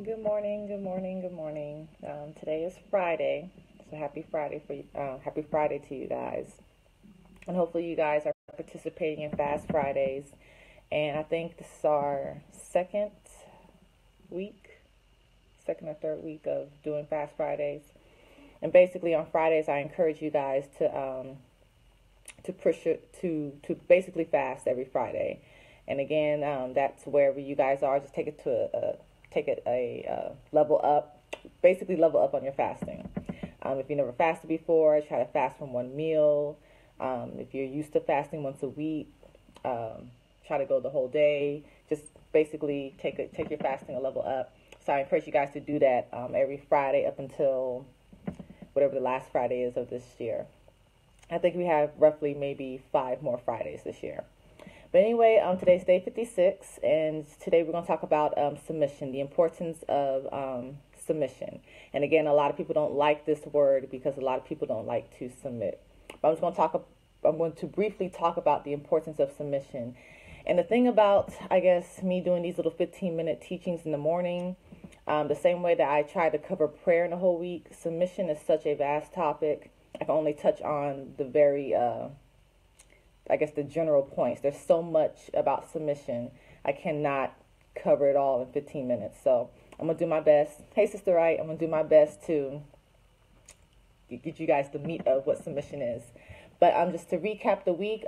Good morning, good morning, good morning. Today is Friday, so happy Friday for you. Happy Friday to you guys, and hopefully you guys are participating in Fast Fridays. And I think this is our week, second or third week of doing Fast Fridays. And basically on Fridays, I encourage you guys to push it to basically fast every Friday. And again, that's wherever you guys are. Just take it to a level up, basically level up on your fasting. If you never fasted before, try to fast from one meal. If you're used to fasting once a week, try to go the whole day. Just basically take your fasting a level up. So I encourage you guys to do that every Friday up until whatever the last Friday is of this year. I think we have roughly maybe 5 more Fridays this year. But anyway, today's day 56, and today we're going to talk about submission, the importance of submission. And again, a lot of people don't like this word because a lot of people don't like to submit. But I'm going to briefly talk about the importance of submission. And the thing about, I guess, me doing these little 15-minute teachings in the morning, the same way that I try to cover prayer in a whole week, submission is such a vast topic. I can only touch on the very the general points. There's so much about submission. I cannot cover it all in 15 minutes. So I'm going to do my best. Hey, Sister Wright, I'm going to do my best to get you guys the meat of what submission is. But just to recap the week,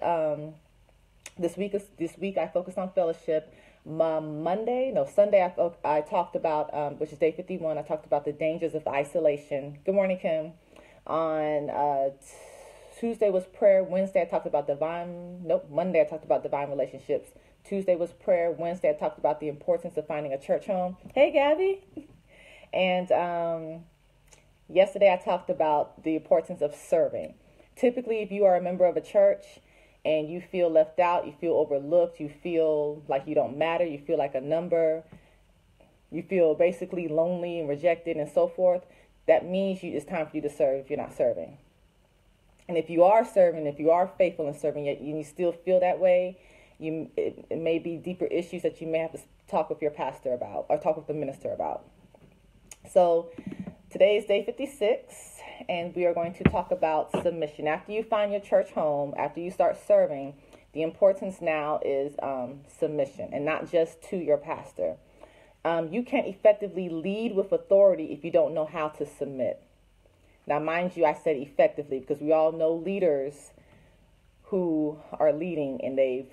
this week I focused on fellowship. Sunday I talked about, which is day 51, I talked about the dangers of isolation. Good morning, Kim. On Tuesday was prayer. Monday I talked about divine relationships. Tuesday was prayer. Wednesday I talked about the importance of finding a church home. Hey, Gabby. And yesterday I talked about the importance of serving. Typically, if you are a member of a church and you feel left out, you feel overlooked, you feel like you don't matter, you feel like a number, you feel basically lonely and rejected and so forth, that means it's time for you to serve if you're not serving. And if you are serving, if you are faithful in serving, yet you still feel that way, it may be deeper issues that you may have to talk with your pastor about or talk with the minister about. So today is day 56, and we are going to talk about submission. After you find your church home, after you start serving, the importance now is submission, and not just to your pastor. You can't effectively lead with authority if you don't know how to submit. Now, mind you, I said effectively because we all know leaders who are leading and they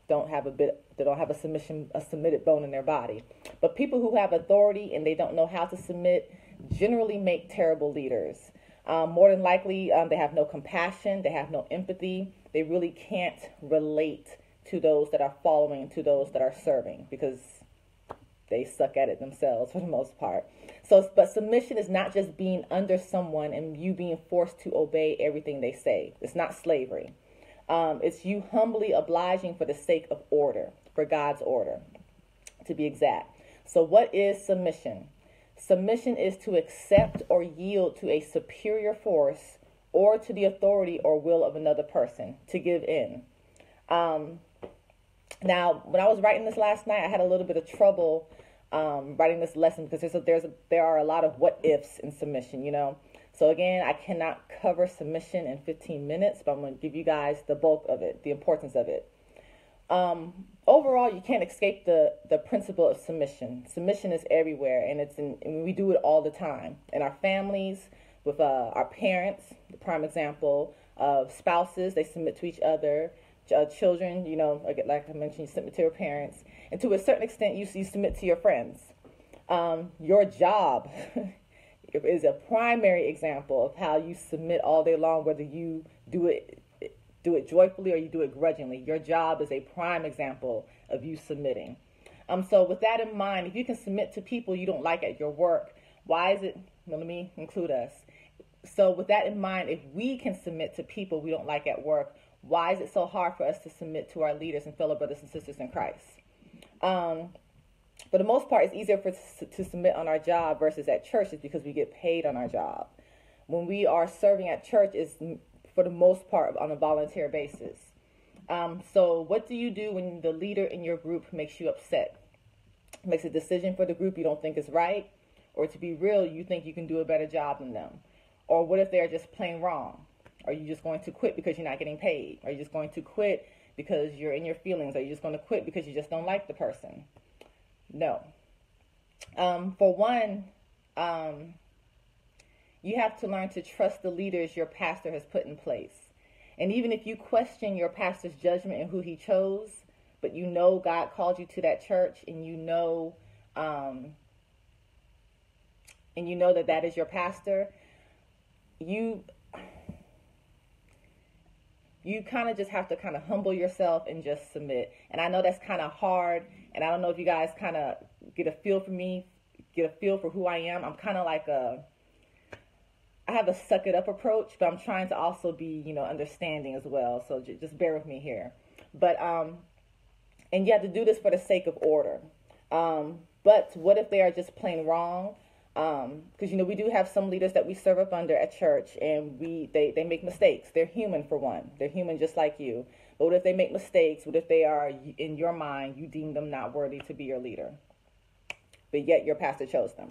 don't have a submitted bone in their body. But people who have authority and they don't know how to submit generally make terrible leaders. More than likely, they have no compassion, they have no empathy. They really can't relate to those that are following, to those that are serving, because they suck at it themselves for the most part. But submission is not just being under someone and you being forced to obey everything they say. It's not slavery. It's you humbly obliging for the sake of order, for God's order, to be exact. So what is submission? Submission is to accept or yield to a superior force or to the authority or will of another person, to give in. Now, when I was writing this last night, I had a little bit of trouble writing this lesson because there are a lot of what ifs in submission, So again, I cannot cover submission in 15 minutes, but I'm going to give you guys the bulk of it, the importance of it. Overall, you can't escape the principle of submission. Submission is everywhere, and we do it all the time in our families, with our parents. The prime example of spouses, they submit to each other. Children, like I mentioned, you submit to your parents. And to a certain extent, you submit to your friends. Your job is a primary example of how you submit all day long, whether you do it joyfully or you do it grudgingly. Your job is a prime example of you submitting. So with that in mind, if you can submit to people you don't like at your work, why is it, let me include us. So with that in mind, if we can submit to people we don't like at work, why is it so hard for us to submit to our leaders and fellow brothers and sisters in Christ? For the most part, it's easier to submit on our job versus at church is because we get paid on our job. When we are serving at church, it's for the most part on a volunteer basis. So what do you do when the leader in your group makes you upset? makes a decision for the group you don't think is right, or to be real, you think you can do a better job than them? Or what if they're just plain wrong? Are you just going to quit because you're not getting paid? Are you just going to quit because you're in your feelings? Are you just going to quit because you just don't like the person? No. For one, you have to learn to trust the leaders your pastor has put in place. And even if you question your pastor's judgment and who he chose, but you know God called you to that church, and you know that that is your pastor, you kind of just have to kind of humble yourself and just submit. And I know that's kind of hard, and I don't know if you guys kind of get a feel for me, get a feel for who I am. I'm kind of like I have a suck it up approach, but I'm trying to also be, understanding as well. So just bear with me here. But, and you have to do this for the sake of order. But what if they are just plain wrong? Because, we do have some leaders that we serve up under at church, and they make mistakes. They're human, for one. They're human just like you. But what if they make mistakes? What if they are, in your mind, you deem them not worthy to be your leader, but yet your pastor chose them?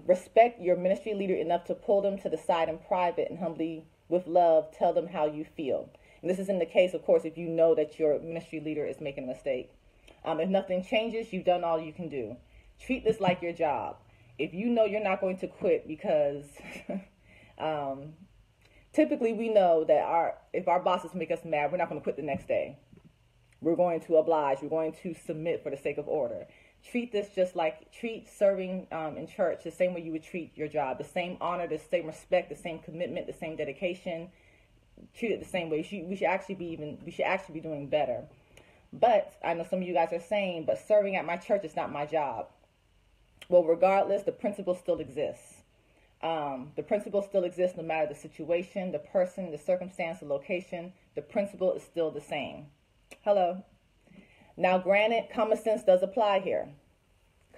Respect your ministry leader enough to pull them to the side in private and humbly, with love, tell them how you feel. And this is in the case, of course, if you know that your ministry leader is making a mistake. If nothing changes, you've done all you can do. Treat this like your job. If you know you're not going to quit because typically we know that if our bosses make us mad, we're not going to quit the next day. We're going to oblige. We're going to submit for the sake of order. Treat this treat serving in church the same way you would treat your job. The same honor, the same respect, the same commitment, the same dedication. Treat it the same way. We should actually be doing better. But I know some of you guys are saying, but serving at my church is not my job. Well, regardless, the principle still exists. The principle still exists no matter the situation, the person, the circumstance, the location. The principle is still the same. Hello. Now, granted, common sense does apply here.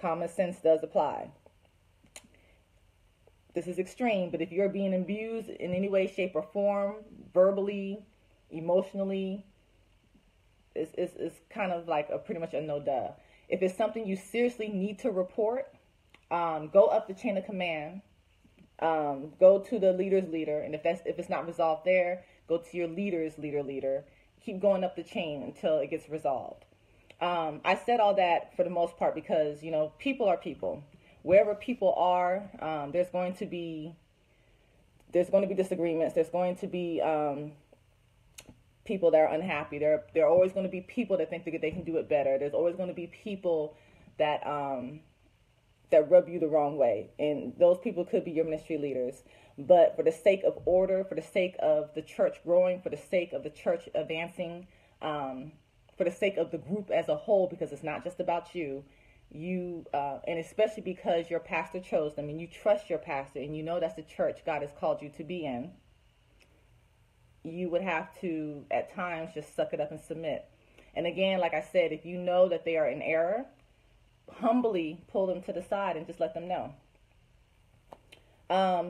Common sense does apply. This is extreme, but if you're being abused in any way, shape, or form, verbally, emotionally, it's kind of like pretty much a no-duh. If it's something you seriously need to report, go up the chain of command. Go to the leader's leader, and if it's not resolved there, go to your leader's leader. Keep going up the chain until it gets resolved. I said all that for the most part because, people are people. Wherever people are, there's going to be disagreements. There's going to be people that are unhappy. There are always going to be people that think that they can do it better. There's always going to be people that rub you the wrong way. And those people could be your ministry leaders. But for the sake of order, for the sake of the church growing, for the sake of the church advancing, for the sake of the group as a whole, because it's not just about you, and especially because your pastor chose them and you trust your pastor and you know that's the church God has called you to be in, you would have to, at times, just suck it up and submit. And again, like I said, if you know that they are in error, humbly pull them to the side and just let them know.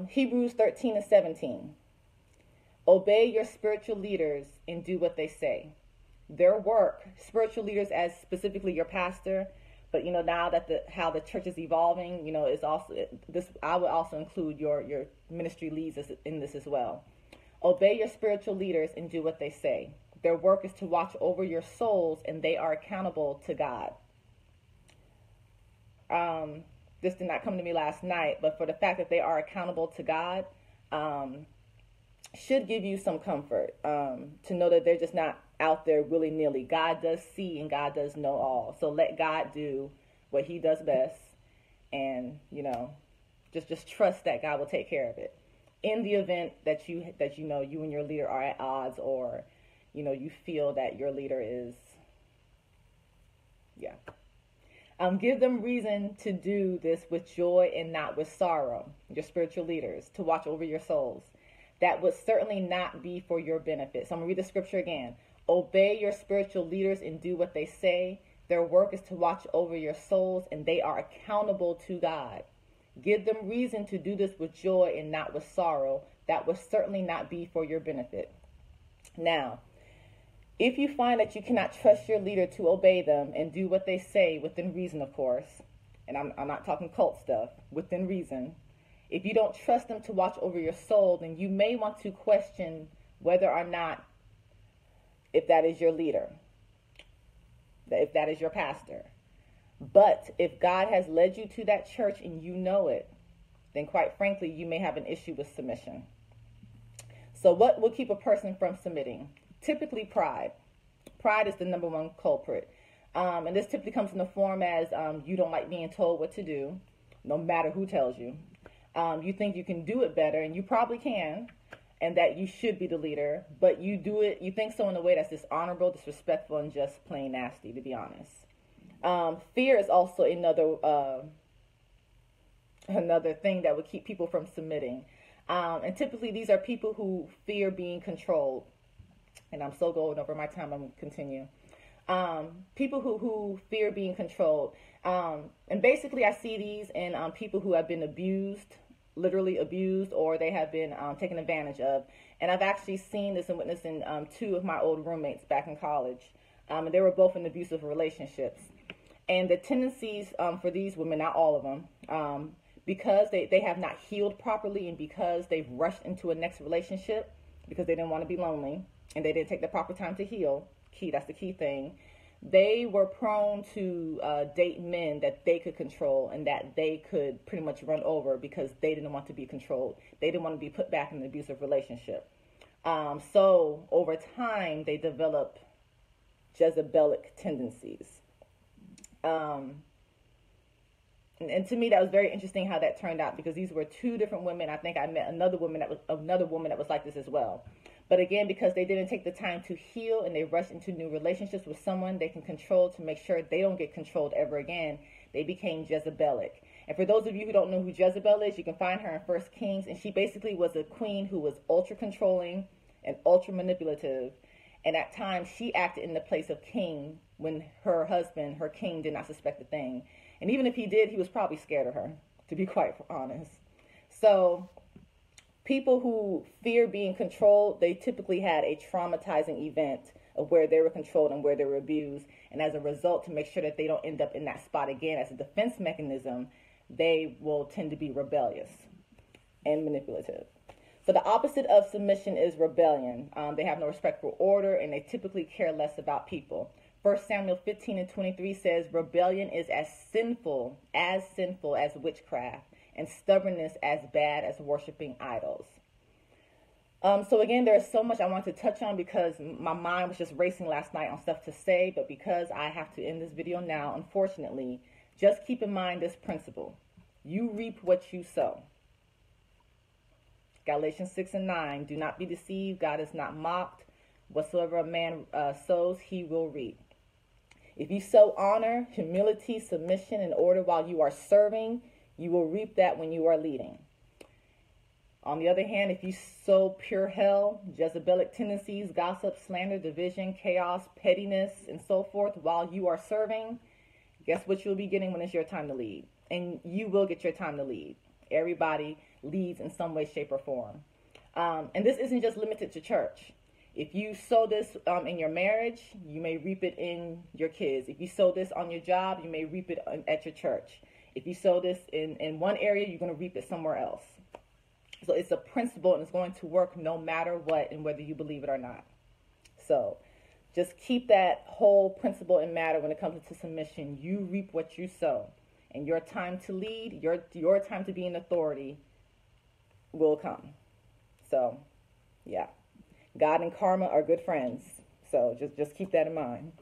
Hebrews 13:17. Obey your spiritual leaders and do what they say. Their work, spiritual leaders as specifically your pastor, but now that how the church is evolving, is also this. I would also include your ministry leads in this as well. Obey your spiritual leaders and do what they say. Their work is to watch over your souls, and they are accountable to God. This did not come to me last night, but for the fact that they are accountable to God, should give you some comfort to know that they're just not out there willy-nilly. God does see and God does know all. So let God do what he does best, and just trust that God will take care of it. In the event that you and your leader are at odds, or you feel that your leader is give them reason to do this with joy and not with sorrow. Your spiritual leaders, to watch over your souls. That would certainly not be for your benefit. So I'm going to read the scripture again. Obey your spiritual leaders and do what they say. Their work is to watch over your souls, and they are accountable to God. Give them reason to do this with joy and not with sorrow. That would certainly not be for your benefit. Now, If you find that you cannot trust your leader to obey them and do what they say within reason, of course, and I'm not talking cult stuff, within reason, if you don't trust them to watch over your soul, then you may want to question whether or not, if that is your leader, if that is your pastor. But if God has led you to that church and you know it, then quite frankly, you may have an issue with submission. So what will keep a person from submitting? Typically pride. Pride is the number one culprit. And this typically comes in the form as you don't like being told what to do, no matter who tells you. You think you can do it better, and you probably can, and that you should be the leader, but you do it, you think so in a way that's dishonorable, disrespectful, and just plain nasty, to be honest. Fear is also another thing that would keep people from submitting. And typically these are people who fear being controlled. And I'm so going over my time, I'm going to continue. People who fear being controlled. And basically I see these in people who have been abused, literally abused, or they have been taken advantage of. And I've actually seen this and witnessed in two of my old roommates back in college. And they were both in abusive relationships. And the tendencies for these women, not all of them, because they have not healed properly and because they've rushed into a next relationship because they didn't want to be lonely and they didn't take the proper time to heal. That's the key thing. They were prone to date men that they could control and that they could pretty much run over because they didn't want to be controlled. They didn't want to be put back in an abusive relationship. So over time, they develop Jezebelic tendencies. And to me, that was very interesting how that turned out because these were two different women. I think I met another woman that was like this as well. But again, because they didn't take the time to heal and they rushed into new relationships with someone they can control to make sure they don't get controlled ever again, they became Jezebelic. And for those of you who don't know who Jezebel is, you can find her in 1 Kings. And she basically was a queen who was ultra controlling and ultra manipulative. And at times, she acted in the place of king when her husband, her king, did not suspect a thing. And even if he did, he was probably scared of her, to be quite honest. So people who fear being controlled, they typically had a traumatizing event of where they were controlled and where they were abused. And as a result, to make sure that they don't end up in that spot again as a defense mechanism, they will tend to be rebellious and manipulative. So the opposite of submission is rebellion. They have no respect for order, and they typically care less about people. 1 Samuel 15:23 says, rebellion is as sinful as witchcraft, and stubbornness as bad as worshiping idols. So again, there's so much I want to touch on because my mind was just racing last night on stuff to say, but because I have to end this video now, unfortunately, just keep in mind this principle. You reap what you sow. Galatians 6:9, do not be deceived, God is not mocked. Whatsoever a man sows, he will reap. If you sow honor, humility, submission, and order while you are serving, you will reap that when you are leading. On the other hand, if you sow pure hell, Jezebelic tendencies, gossip, slander, division, chaos, pettiness, and so forth while you are serving, guess what you'll be getting when it's your time to lead? And you will get your time to lead. Everybody leads in some way, shape, or form. And this isn't just limited to church. If you sow this in your marriage, you may reap it in your kids. If you sow this on your job, you may reap it at your church. If you sow this in one area, you're going to reap it somewhere else. So it's a principle, and it's going to work no matter what, and whether you believe it or not. So just keep that whole principle in matter when it comes to submission. You reap what you sow. And your time to lead, your time to be in authority will come. So, yeah. God and karma are good friends. So just keep that in mind.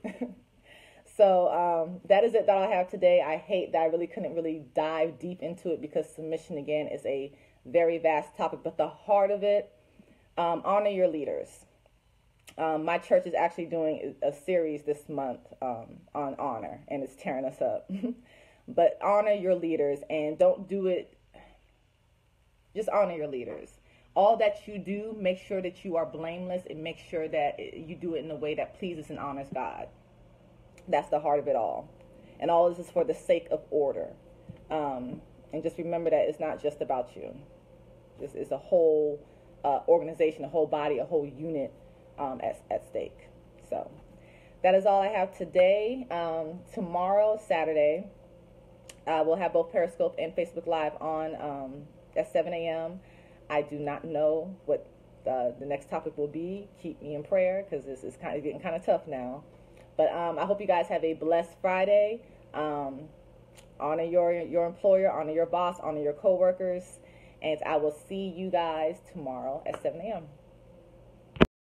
So that is it that I have today. I hate that I really couldn't really dive deep into it because submission, again, is a very vast topic. But the heart of it, honor your leaders. My church is actually doing a series this month on honor, and it's tearing us up. But honor your leaders, and don't do it, just honor your leaders. All that you do, make sure that you are blameless and make sure that you do it in a way that pleases and honors God. That's the heart of it all. And all this is for the sake of order. And just remember that it's not just about you. This is a whole organization, a whole body, a whole unit at stake. So that is all I have today. Tomorrow, Saturday, we'll have both Periscope and Facebook Live on at 7 a.m. I do not know what the next topic will be. Keep me in prayer because this is getting kind of tough now. But I hope you guys have a blessed Friday. Honor your employer, honor your boss, honor your coworkers, and I will see you guys tomorrow at 7 a.m.